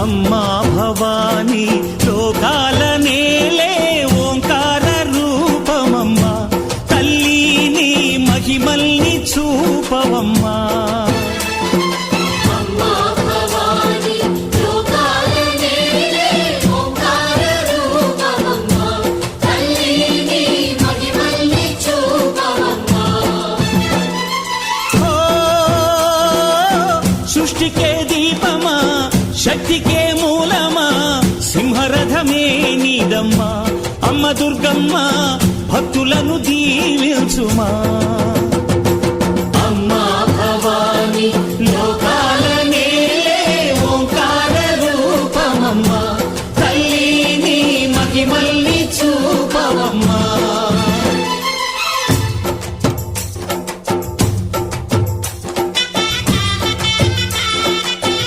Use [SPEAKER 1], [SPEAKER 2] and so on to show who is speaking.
[SPEAKER 1] అమ్మా భవానీ లోకాల నేలే ఓంకార రూపమమ్మా తల్లిని మహిమల్ని చూపవమ్మా సృష్టికే దీపమా శక్తికే మూలమా సింహరథమే నీదమ్మా అమ్మ దుర్గమ్మ భక్తులను దీవించుమా